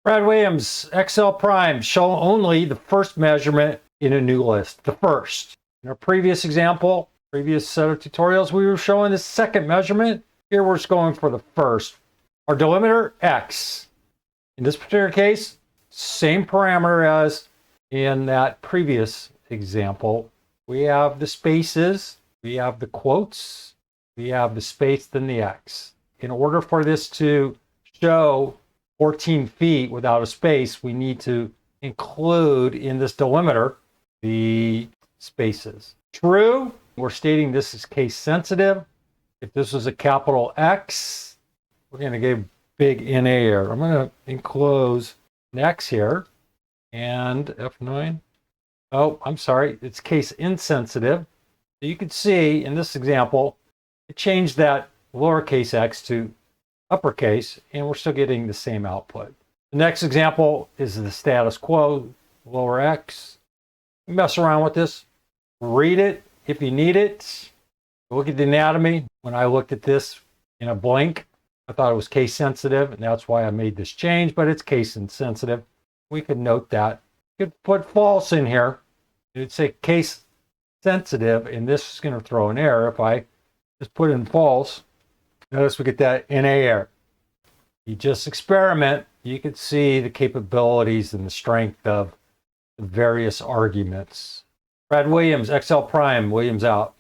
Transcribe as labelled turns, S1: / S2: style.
S1: Brad Williams, XL Prime, show only the first measurement in a new list, the first. In our previous example, previous set of tutorials, we were showing the second measurement. Here we're just going for the first. Our delimiter, X. In this particular case, same parameter as in that previous example. We have the spaces, we have the quotes, we have the space, then the X. In order for this to show 14 feet without a space, we need to include in this delimiter the spaces. True, we're stating this is case sensitive. If this was a capital X, we're going to give big NA error. I'm going to enclose an X here and F9. Oh, I'm sorry, it's case insensitive. So you can see in this example, it changed that lowercase x to uppercase, and we're still getting the same output. The next example is the status quo, lower x. Mess around with this, read it if you need it. Look at the anatomy. When I looked at this in a blink, I thought it was case sensitive, and that's why I made this change, but it's case insensitive. We could note that. You could put false in here. It'd say case sensitive, and this is going to throw an error. If I just put in false, notice we get that NA error. You just experiment, you can see the capabilities and the strength of the various arguments. Brad Williams, XL Prime, Williams out.